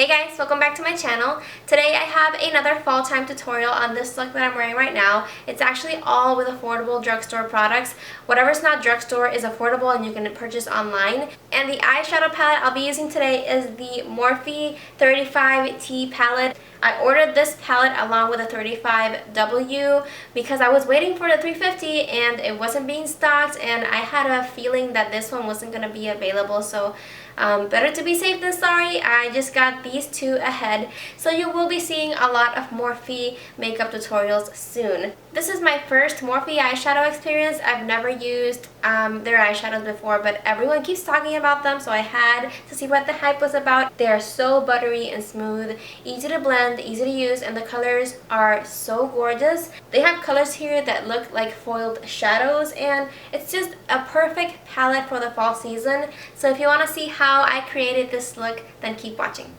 Hey guys, welcome back to my channel. Today I have another fall time tutorial on this look that I'm wearing right now. It's actually all with affordable drugstore products. Whatever's not drugstore is affordable and you can purchase online. And the eyeshadow palette I'll be using today is the Morphe 35T palette. I ordered this palette along with a 35W because I was waiting for the 350 and it wasn't being stocked, and I had a feeling that this one wasn't going to be available, so better to be safe than sorry. I just got these two ahead, so you will be seeing a lot of Morphe makeup tutorials soon. This is my first Morphe eyeshadow experience. I've never used their eyeshadows before, but everyone keeps talking about them, so I had to see what the hype was about. They are so buttery and smooth, easy to blend, easy to use, and the colors are so gorgeous. They have colors here that look like foiled shadows, and it's just a perfect palette for the fall season. So if you want to see how I created this look, then keep watching.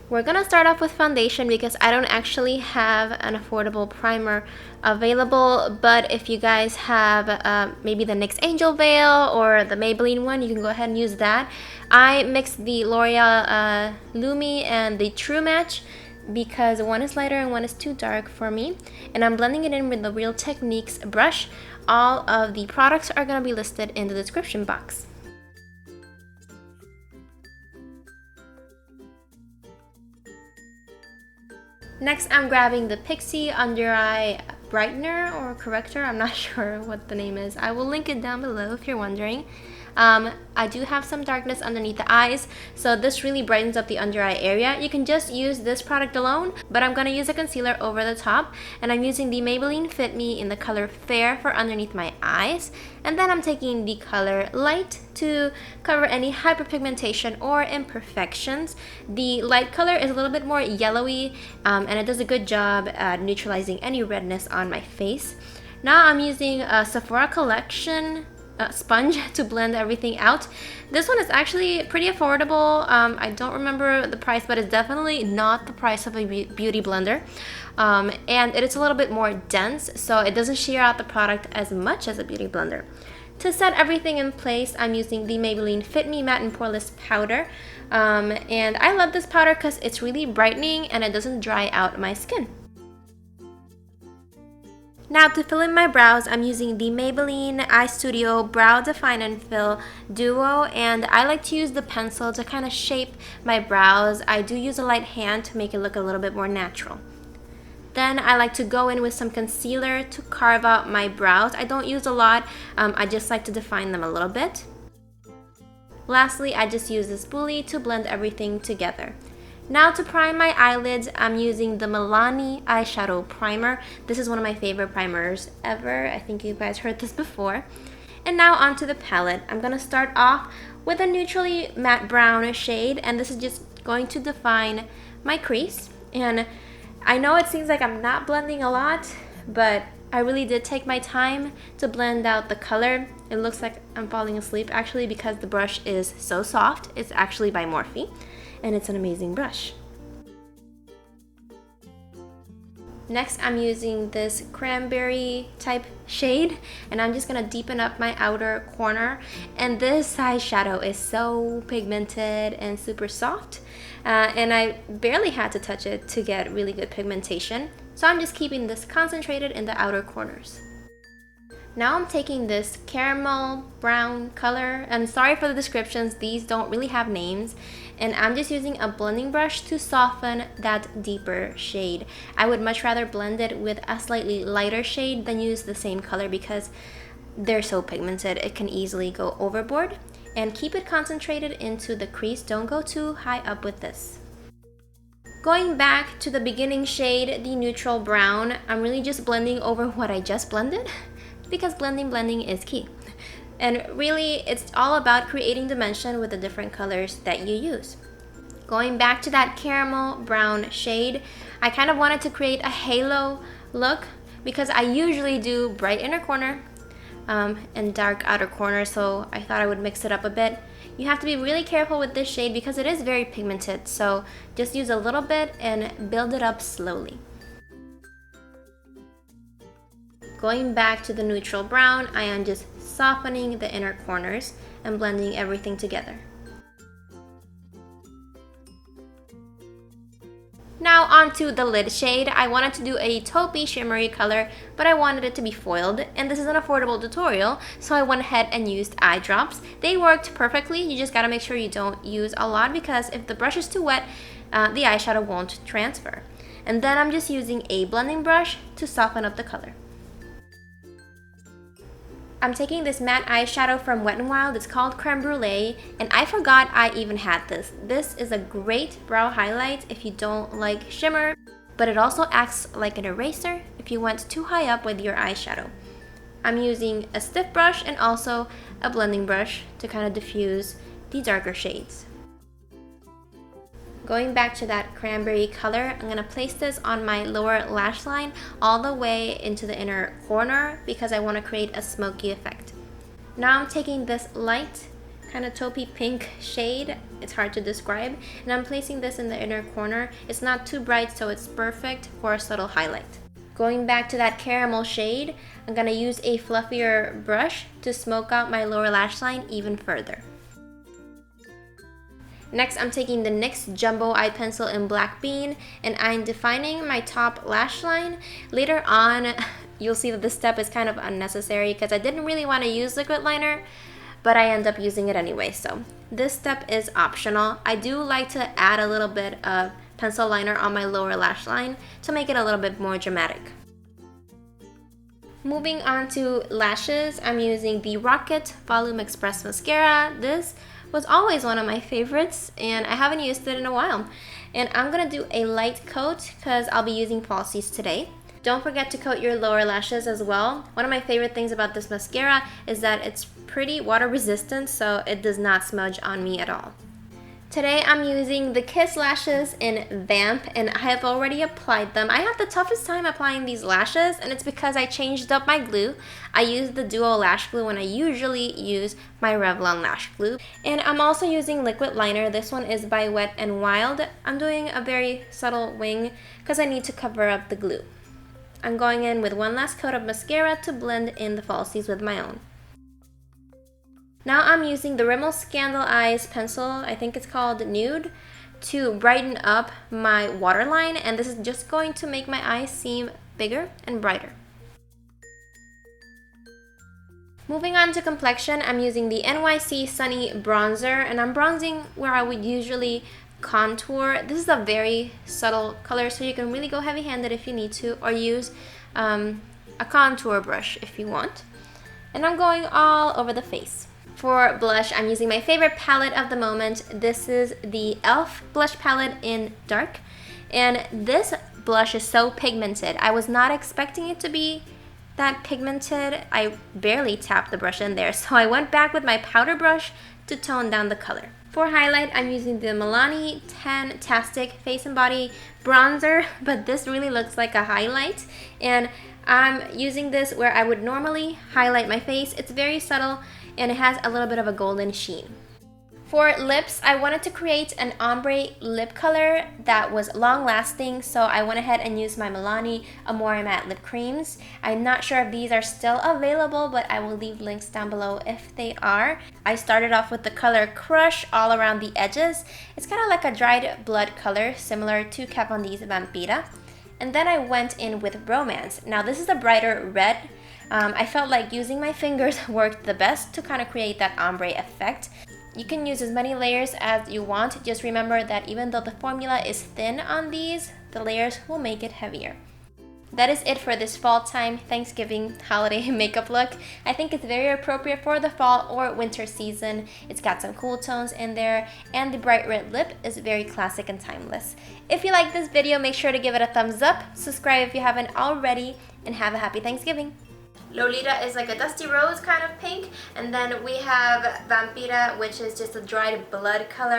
We're gonna start off with foundation because I don't actually have an affordable primer available, but if you guys have maybe the NYX Angel Veil or the Maybelline one, you can go ahead and use that. I mixed the L'Oreal Lumi and the True Match because one is lighter and one is too dark for me, and I'm blending it in with the Real Techniques brush. All of the products are gonna be listed in the description box. Next, I'm grabbing the Pixi Under Eye Brightener or Corrector. I'm not sure what the name is. I will link it down below if you're wondering. I do have some darkness underneath the eyes, so this really brightens up the under eye area. You can just use this product alone, but I'm going to use a concealer over the top, and I'm using the Maybelline Fit Me in the color Fair for underneath my eyes. And then I'm taking the color Light to cover any hyperpigmentation or imperfections. The light color is a little bit more yellowy, and it does a good job at neutralizing any redness on my face. Now I'm using a Sephora Collection sponge to blend everything out. This one is actually pretty affordable. I don't remember the price, but it's definitely not the price of a beauty blender. And it is a little bit more dense, so it doesn't shear out the product as much as a beauty blender. To set everything in place, I'm using the Maybelline Fit Me Matte and Poreless powder. And I love this powder because it's really brightening and it doesn't dry out my skin. Now to fill in my brows, I'm using the Maybelline Eyestudio Brow Define and Fill Duo, and I like to use the pencil to kind of shape my brows. I do use a light hand to make it look a little bit more natural. Then I like to go in with some concealer to carve out my brows. I don't use a lot, I just like to define them a little bit. Lastly, I just use this Brulee to blend everything together. Now to prime my eyelids, I'm using the Milani eyeshadow primer. This is one of my favorite primers ever. I think you guys heard this before. And now onto the palette. I'm going to start off with a neutrally matte brown shade, and this is just going to define my crease. And I know it seems like I'm not blending a lot, but I really did take my time to blend out the color. It looks like I'm falling asleep actually because the brush is so soft. It's actually by Morphe, and it's an amazing brush. Next, I'm using this cranberry type shade, and I'm just gonna deepen up my outer corner. And this eyeshadow is so pigmented and super soft, and I barely had to touch it to get really good pigmentation. So I'm just keeping this concentrated in the outer corners. Now I'm taking this caramel brown color, and sorry for the descriptions, these don't really have names, and I'm just using a blending brush to soften that deeper shade. I would much rather blend it with a slightly lighter shade than use the same color because they're so pigmented it can easily go overboard. And keep it concentrated into the crease, don't go too high up with this. Going back to the beginning shade, the neutral brown, I'm really just blending over what I just blended, because blending is key. And really, it's all about creating dimension with the different colors that you use. Going back to that caramel brown shade, I kind of wanted to create a halo look because I usually do bright inner corner and dark outer corner, so I thought I would mix it up a bit. You have to be really careful with this shade because it is very pigmented, so just use a little bit and build it up slowly. Going back to the neutral brown, I am just softening the inner corners and blending everything together. Now onto the lid shade. I wanted to do a taupey shimmery color, but I wanted it to be foiled, and this is an affordable tutorial, so I went ahead and used eye drops. They worked perfectly. You just gotta make sure you don't use a lot, because if the brush is too wet, the eyeshadow won't transfer. And then I'm just using a blending brush to soften up the color. I'm taking this matte eyeshadow from Wet n Wild. It's called Creme Brulee, and I forgot I even had this. This is a great brow highlight if you don't like shimmer, but it also acts like an eraser if you went too high up with your eyeshadow. I'm using a stiff brush and also a blending brush to kind of diffuse the darker shades. Going back to that cranberry color, I'm going to place this on my lower lash line all the way into the inner corner because I want to create a smoky effect. Now I'm taking this light, kind of taupey pink shade, it's hard to describe, and I'm placing this in the inner corner. It's not too bright, so it's perfect for a subtle highlight. Going back to that caramel shade, I'm going to use a fluffier brush to smoke out my lower lash line even further. Next, I'm taking the NYX Jumbo Eye Pencil in Black Bean, and I'm defining my top lash line. Later on, you'll see that this step is kind of unnecessary because I didn't really want to use liquid liner, but I end up using it anyway, so this step is optional. I do like to add a little bit of pencil liner on my lower lash line to make it a little bit more dramatic. Moving on to lashes, I'm using the Rocket Volum Express Mascara. This was always one of my favorites, and I haven't used it in a while. And I'm gonna do a light coat because I'll be using falsies today. Don't forget to coat your lower lashes as well. One of my favorite things about this mascara is that it's pretty water resistant, so it does not smudge on me at all. Today I'm using the Kiss lashes in Vamp, and I have already applied them. I have the toughest time applying these lashes, and it's because I changed up my glue. I used the Duo Lash Glue when I usually use my Revlon Lash Glue. And I'm also using liquid liner. This one is by Wet n Wild. I'm doing a very subtle wing because I need to cover up the glue. I'm going in with one last coat of mascara to blend in the falsies with my own. Now I'm using the Rimmel Scandal Eyes pencil, I think it's called Nude, to brighten up my waterline, and this is just going to make my eyes seem bigger and brighter. Moving on to complexion, I'm using the NYC Sunny Bronzer, and I'm bronzing where I would usually contour. This is a very subtle color, so you can really go heavy-handed if you need to, or use a contour brush if you want. And I'm going all over the face. For blush, I'm using my favorite palette of the moment. This is the e.l.f. blush palette in Dark. And this blush is so pigmented. I was not expecting it to be that pigmented. I barely tapped the brush in there, so I went back with my powder brush to tone down the color. For highlight, I'm using the Milani Tan-tastic Face and Body Bronzer, but this really looks like a highlight. And I'm using this where I would normally highlight my face. It's very subtle, and it has a little bit of a golden sheen. For lips, I wanted to create an ombre lip color that was long-lasting, so I went ahead and used my Milani Amore Matte Lip Creams. I'm not sure if these are still available, but I will leave links down below if they are. I started off with the color Crush all around the edges. It's kind of like a dried blood color, similar to Kat Von D's Vampira. And then I went in with Romance. Now this is a brighter red. I felt like using my fingers worked the best to kind of create that ombre effect. You can use as many layers as you want. Just remember that even though the formula is thin on these, the layers will make it heavier. That is it for this fall time Thanksgiving holiday makeup look. I think it's very appropriate for the fall or winter season. It's got some cool tones in there, and the bright red lip is very classic and timeless. If you like this video, make sure to give it a thumbs up, subscribe if you haven't already, and have a happy Thanksgiving. Lolita is like a dusty rose kind of pink, and then we have Vampira, which is just a dried blood color.